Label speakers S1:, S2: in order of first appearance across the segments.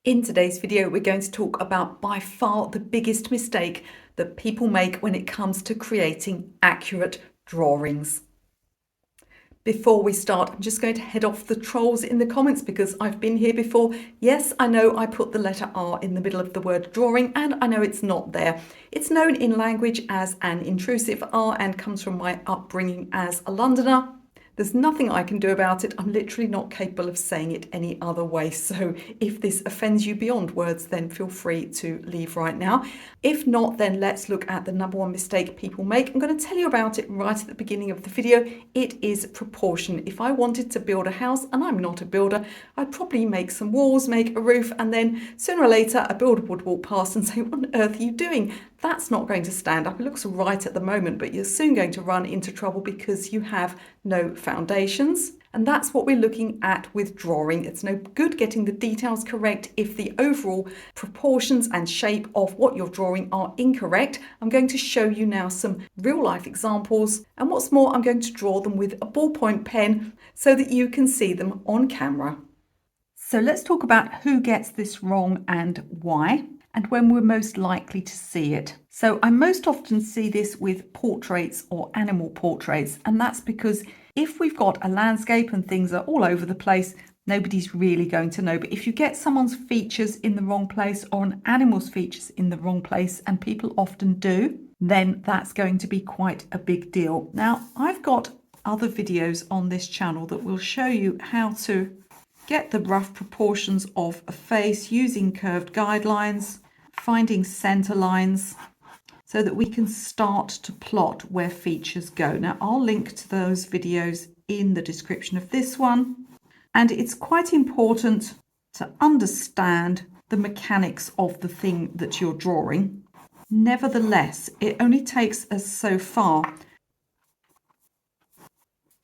S1: In today's video, we're going to talk about by far the biggest mistake that people make when it comes to creating accurate drawings. Before we start, I'm just going to head off the trolls in the comments because I've been here before. Yes, I know I put the letter R in the middle of the word drawing and I know it's not there. It's known in language as an intrusive R and comes from my upbringing as a Londoner. There's nothing I can do about it. I'm literally not capable of saying it any other way. So if this offends you beyond words, then feel free to leave right now. If not, then let's look at the number one mistake people make. I'm going to tell you about it right at the beginning of the video. It is proportion. If I wanted to build a house, and I'm not a builder, I'd probably make some walls, make a roof, and then sooner or later a builder would walk past and say, what on earth are you doing? That's not going to stand up. It looks right at the moment, but you're soon going to run into trouble because you have no foundations. And that's what we're looking at with drawing. It's no good getting the details correct if the overall proportions and shape of what you're drawing are incorrect. I'm going to show you now some real life examples. And what's more, I'm going to draw them with a ballpoint pen so that you can see them on camera. So let's talk about who gets this wrong and why, and when we're most likely to see it. So I most often see this with portraits or animal portraits, and that's because if we've got a landscape and things are all over the place, nobody's really going to know. But if you get someone's features in the wrong place or an animal's features in the wrong place, and people often do, then that's going to be quite a big deal. Now, I've got other videos on this channel that will show you how to get the rough proportions of a face using curved guidelines, finding center lines, so that we can start to plot where features go. Now, I'll link to those videos in the description of this one. And it's quite important to understand the mechanics of the thing that you're drawing. Nevertheless, it only takes us so far.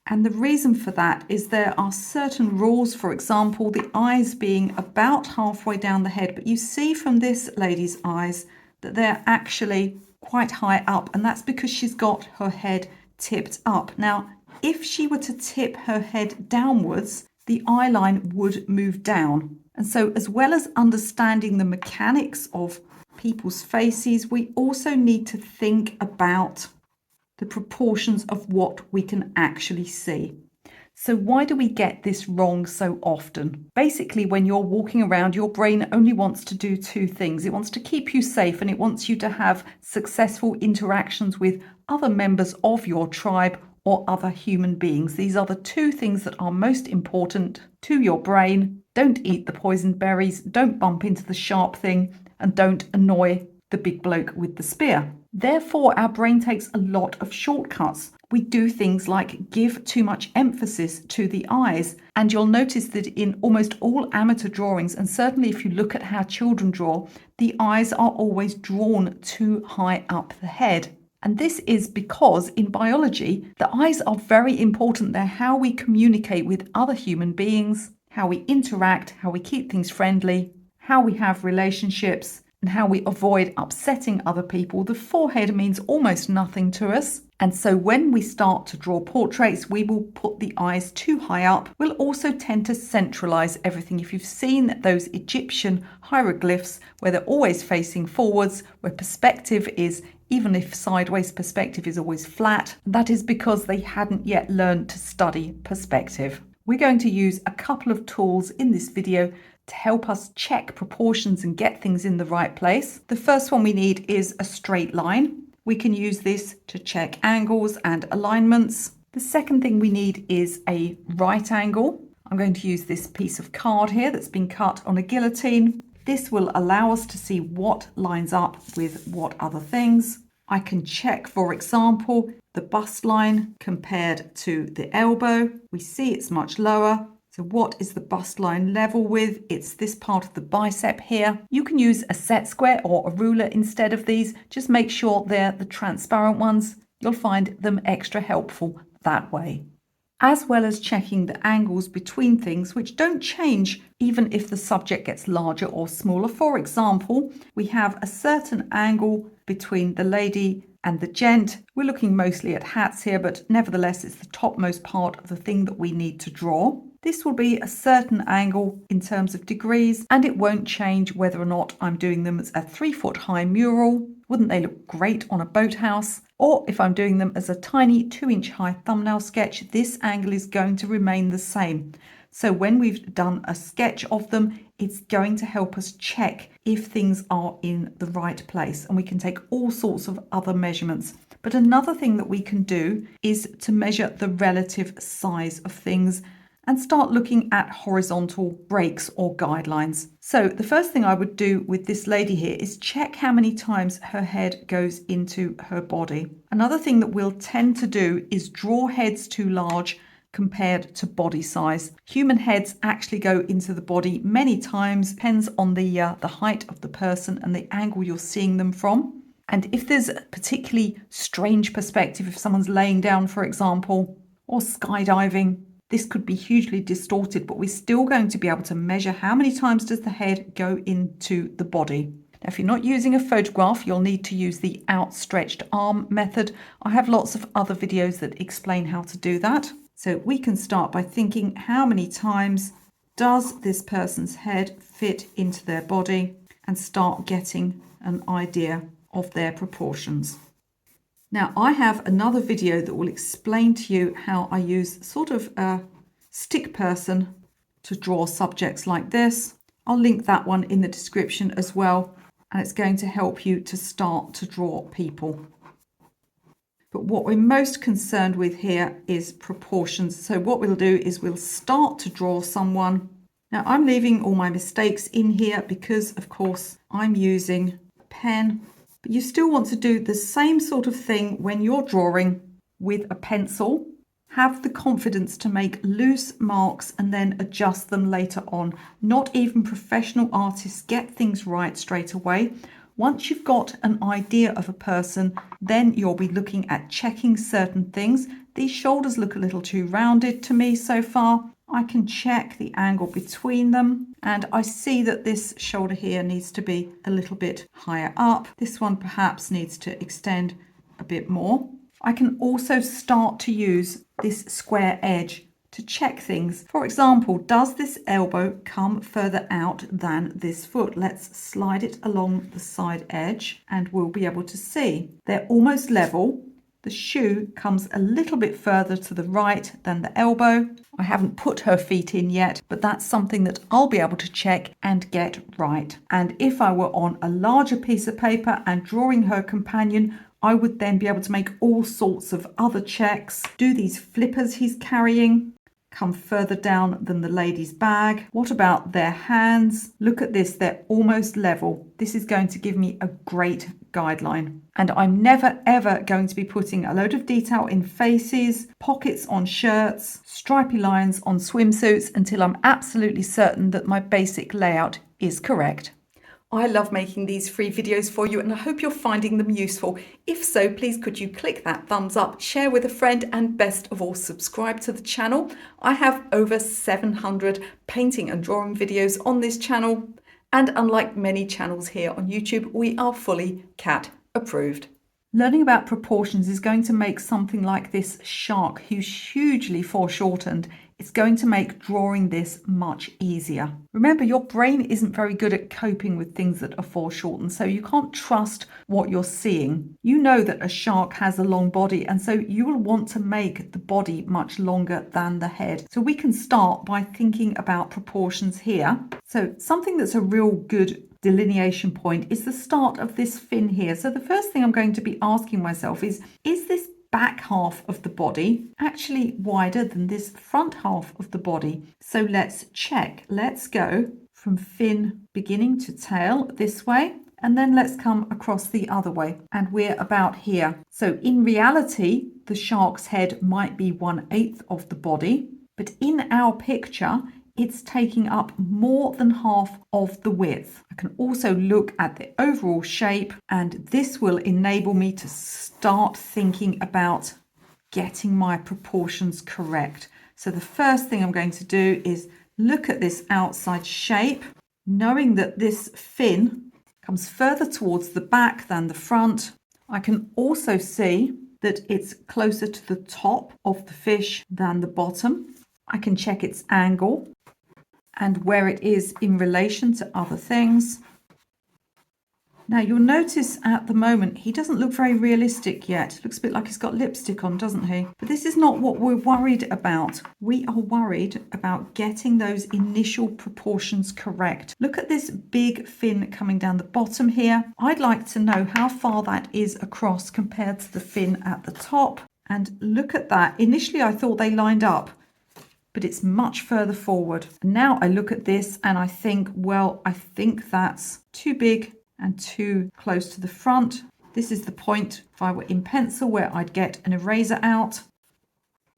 S1: And the reason for that is there are certain rules, for example, the eyes being about halfway down the head. But you see from this lady's eyes that they're actually quite high up, and that's because she's got her head tipped up. Now, if she were to tip her head downwards, the eye line would move down. And so as well as understanding the mechanics of people's faces, we also need to think about the proportions of what we can actually see. So why do we get this wrong so often? Basically, when you're walking around, your brain only wants to do two things. It wants to keep you safe and it wants you to have successful interactions with other members of your tribe or other human beings. These are the two things that are most important to your brain. Don't eat the poisoned berries, don't bump into the sharp thing, and don't annoy the big bloke with the spear. Therefore, our brain takes a lot of shortcuts. We do things like give too much emphasis to the eyes. And you'll notice that in almost all amateur drawings, and certainly if you look at how children draw, the eyes are always drawn too high up the head. And this is because in biology, the eyes are very important. They're how we communicate with other human beings, how we interact, how we keep things friendly, how we have relationships, and how we avoid upsetting other people. The forehead means almost nothing to us. And so when we start to draw portraits, we will put the eyes too high up. We'll also tend to centralize everything. If you've seen those Egyptian hieroglyphs where they're always facing forwards, where perspective is, even if sideways, perspective is always flat, that is because they hadn't yet learned to study perspective. We're going to use a couple of tools in this video to help us check proportions and get things in the right place. The first one we need is a straight line. We can use this to check angles and alignments. The second thing we need is a right angle. I'm going to use this piece of card here that's been cut on a guillotine. This will allow us to see what lines up with what other things. I can check, for example, the bust line compared to the elbow. We see it's much lower. So what is the bust line level with? It's this part of the bicep here. You can use a set square or a ruler instead of these. Just make sure they're the transparent ones. You'll find them extra helpful that way. As well as checking the angles between things, which don't change even if the subject gets larger or smaller. For example, we have a certain angle between the lady and the gent. We're looking mostly at hats here, but nevertheless, it's the topmost part of the thing that we need to draw. this will be a certain angle in terms of degrees, and it won't change whether or not I'm doing them as a 3-foot high mural. Wouldn't they look great on a boathouse? Or if I'm doing them as a tiny 2-inch high thumbnail sketch, this angle is going to remain the same. So when we've done a sketch of them, it's going to help us check if things are in the right place, and we can take all sorts of other measurements. But another thing that we can do is to measure the relative size of things and start looking at horizontal breaks or guidelines. So the first thing I would do with this lady here is check how many times her head goes into her body. Another thing that we'll tend to do is draw heads too large compared to body size. Human heads actually go into the body many times, depends on the height of the person and the angle you're seeing them from. And if there's a particularly strange perspective, if someone's laying down, for example, or skydiving, this could be hugely distorted, but we're still going to be able to measure how many times does the head go into the body. Now, if you're not using a photograph, you'll need to use the outstretched arm method. I have lots of other videos that explain how to do that. So we can start by thinking, how many times does this person's head fit into their body, and start getting an idea of their proportions. Now, I have another video that will explain to you how I use sort of a stick person to draw subjects like this. I'll link that one in the description as well, and it's going to help you to start to draw people. But what we're most concerned with here is proportions. So what we'll do is we'll start to draw someone. Now, I'm leaving all my mistakes in here because, of course, I'm using a pen. But you still want to do the same sort of thing when you're drawing with a pencil. Have the confidence to make loose marks and then adjust them later on. Not even professional artists get things right straight away. Once you've got an idea of a person, then you'll be looking at checking certain things. These shoulders look a little too rounded to me so far. I can check the angle between them, and I see that this shoulder here needs to be a little bit higher up. This one perhaps needs to extend a bit more. I can also start to use this square edge to check things. For example, does this elbow come further out than this foot? Let's slide it along the side edge and we'll be able to see. They're almost level. The shoe comes a little bit further to the right than the elbow. I haven't put her feet in yet, but that's something that I'll be able to check and get right. And if I were on a larger piece of paper and drawing her companion, I would then be able to make all sorts of other checks. Do these flippers he's carrying come further down than the lady's bag? What about their hands? Look at this, they're almost level. This is going to give me a great guideline. And I'm never ever going to be putting a load of detail in faces, pockets on shirts, stripy lines on swimsuits until I'm absolutely certain that my basic layout is correct. I love making these free videos for you and I hope you're finding them useful. If so, please could you click that thumbs up, share with a friend, and best of all, subscribe to the channel. I have over 700 painting and drawing videos on this channel, and unlike many channels here on YouTube, we are fully cat approved. Learning about proportions is going to make something like this shark, who's hugely foreshortened, it's going to make drawing this much easier. Remember, your brain isn't very good at coping with things that are foreshortened, so you can't trust what you're seeing. You know that a shark has a long body, and so you will want to make the body much longer than the head. So we can start by thinking about proportions here. So something that's a real good delineation point is the start of this fin here. So the first thing I'm going to be asking myself is this back half of the body actually wider than this front half of the body? So let's check. Let's go from fin beginning to tail this way, and then let's come across the other way, and we're about here. So in reality, the shark's head might be 1/8 of the body, but in our picture, it's taking up more than half of the width. I can also look at the overall shape, and this will enable me to start thinking about getting my proportions correct. So the first thing I'm going to do is look at this outside shape, knowing that this fin comes further towards the back than the front. I can also see that it's closer to the top of the fish than the bottom. I can check its angle and where it is in relation to other things. Now you'll notice at the moment he doesn't look very realistic yet. Looks a bit like he's got lipstick on, doesn't he? But this is not what we're worried about. We are worried about getting those initial proportions correct. Look at this big fin coming down the bottom here. I'd like to know how far that is across compared to the fin at the top. And look at that. Initially I thought they lined up, but it's much further forward. And now I look at this and I think, well, I think that's too big and too close to the front. This is the point, if I were in pencil, where I'd get an eraser out.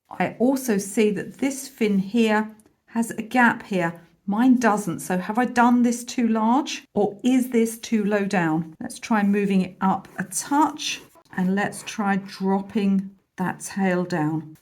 S1: I also see that this fin here has a gap here. Mine doesn't. So have I done this too large, or is this too low down? Let's try moving it up a touch, and let's try dropping that tail down.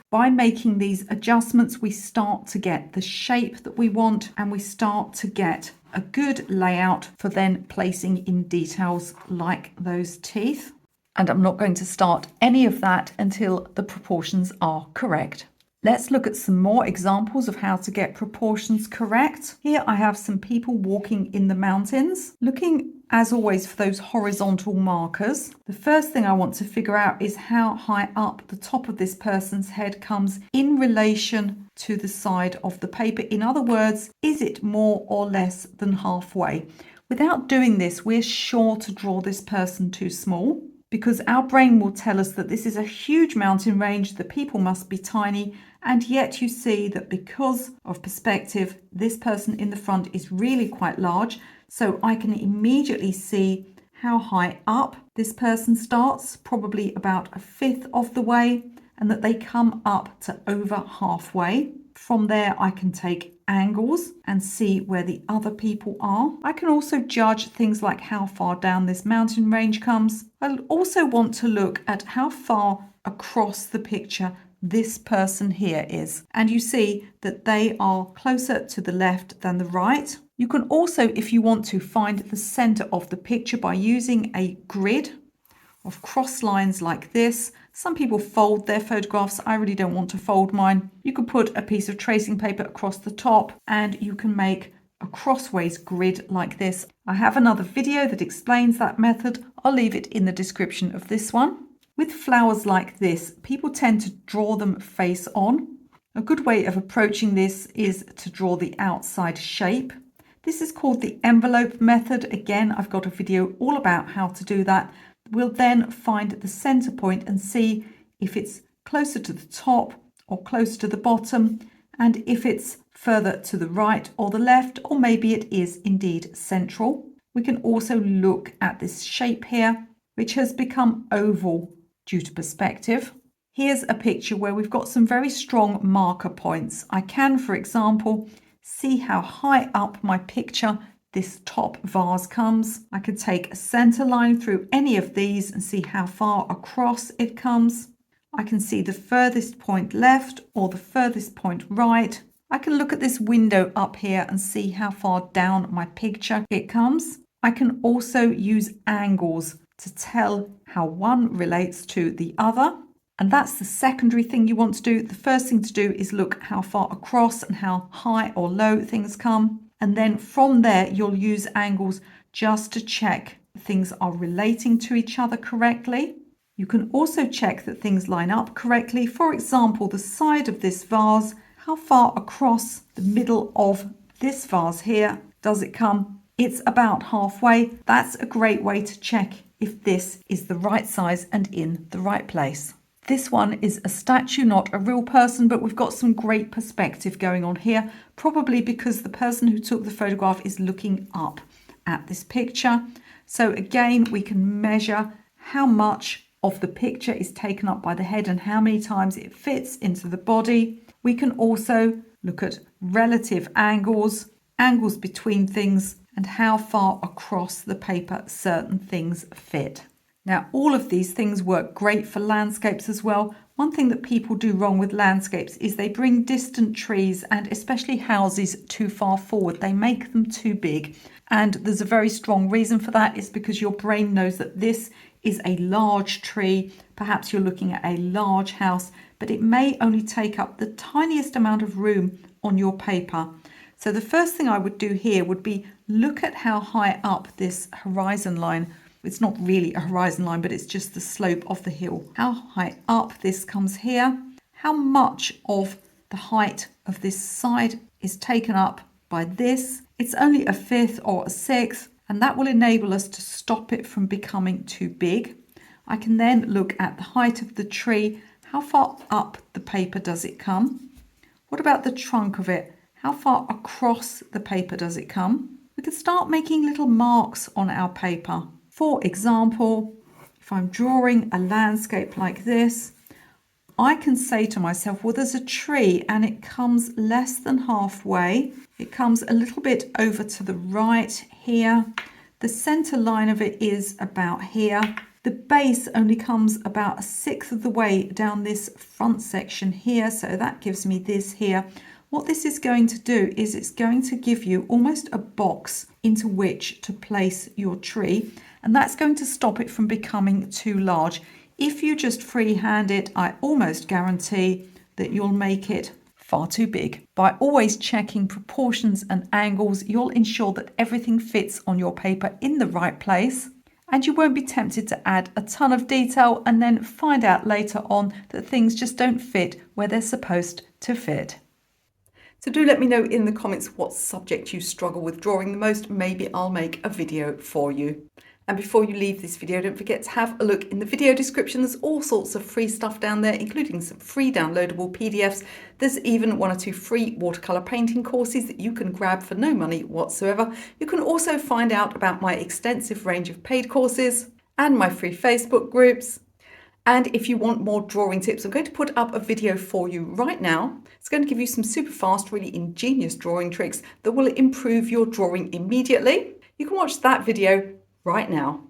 S1: By making these adjustments, we start to get the shape that we want, and we start to get a good layout for then placing in details like those teeth. And I'm not going to start any of that until the proportions are correct. Let's look at some more examples of how to get proportions correct. Here I have some people walking in the mountains, looking as always for those horizontal markers. The first thing I want to figure out is how high up the top of this person's head comes in relation to the side of the paper. In other words, is it more or less than halfway? Without doing this, we're sure to draw this person too small, because our brain will tell us that this is a huge mountain range, the people must be tiny, and yet you see that because of perspective, this person in the front is really quite large. So I can immediately see how high up this person starts, probably about a fifth of the way, and that they come up to over halfway. From there, I can take angles and see where the other people are. I can also judge things like how far down this mountain range comes. I also want to look at how far across the picture this person here is. And you see that they are closer to the left than the right. You can also, if you want to, find the center of the picture by using a grid of cross lines like this. Some people fold their photographs. I really don't want to fold mine. You could put a piece of tracing paper across the top and you can make a crossways grid like this. I have another video that explains that method. I'll leave it in the description of this one. With flowers like this, people tend to draw them face on. A good way of approaching this is to draw the outside shape. This is called the envelope method. Again, I've got a video all about how to do that. We'll then find the center point and see if it's closer to the top or closer to the bottom, and if it's further to the right or the left, or maybe it is indeed central. We can also look at this shape here, which has become oval due to perspective. Here's a picture where we've got some very strong marker points. I can, for example, see how high up my picture this top vase comes. I could take a center line through any of these and see how far across it comes. I can see the furthest point left or the furthest point right. I can look at this window up here and see how far down my picture it comes. I can also use angles to tell how one relates to the other. And that's the secondary thing you want to do. The first thing to do is look how far across and how high or low things come. And then from there, you'll use angles just to check things are relating to each other correctly. You can also check that things line up correctly. For example, the side of this vase, how far across the middle of this vase here does it come? It's about halfway. That's a great way to check if this is the right size and in the right place. This one is a statue, not a real person, but we've got some great perspective going on here, probably because the person who took the photograph is looking up at this picture. So again, we can measure how much of the picture is taken up by the head and how many times it fits into the body. We can also look at relative angles, angles between things, and how far across the paper certain things fit. Now, all of these things work great for landscapes as well. One thing that people do wrong with landscapes is they bring distant trees and especially houses too far forward. They make them too big. And there's a very strong reason for that. It's because your brain knows that this is a large tree. Perhaps you're looking at a large house, but it may only take up the tiniest amount of room on your paper. So the first thing I would do here would be look at how high up this horizon line, it's not really a horizon line, but it's just the slope of the hill. How high up this comes here, how much of the height of this side is taken up by this. It's only a fifth or a sixth, and that will enable us to stop it from becoming too big. I can then look at the height of the tree. How far up the paper does it come? What about the trunk of it? How far across the paper does it come? We could start making little marks on our paper. For example, if I'm drawing a landscape like this, I can say to myself, well, there's a tree and it comes less than halfway. It comes a little bit over to the right here. The center line of it is about here. The base only comes about a sixth of the way down this front section here. So that gives me this here. What this is going to do is it's going to give you almost a box into which to place your tree, and that's going to stop it from becoming too large. If you just freehand it, I almost guarantee that you'll make it far too big. By always checking proportions and angles, you'll ensure that everything fits on your paper in the right place, and you won't be tempted to add a ton of detail and then find out later on that things just don't fit where they're supposed to fit. So do let me know in the comments what subject you struggle with drawing the most. Maybe I'll make a video for you. And before you leave this video, don't forget to have a look in the video description. There's all sorts of free stuff down there, including some free downloadable PDFs. There's even 1 or 2 free watercolour painting courses that you can grab for no money whatsoever. You can also find out about my extensive range of paid courses and my free Facebook groups. And if you want more drawing tips, I'm going to put up a video for you right now. It's going to give you some super fast, really ingenious drawing tricks that will improve your drawing immediately. You can watch that video right now.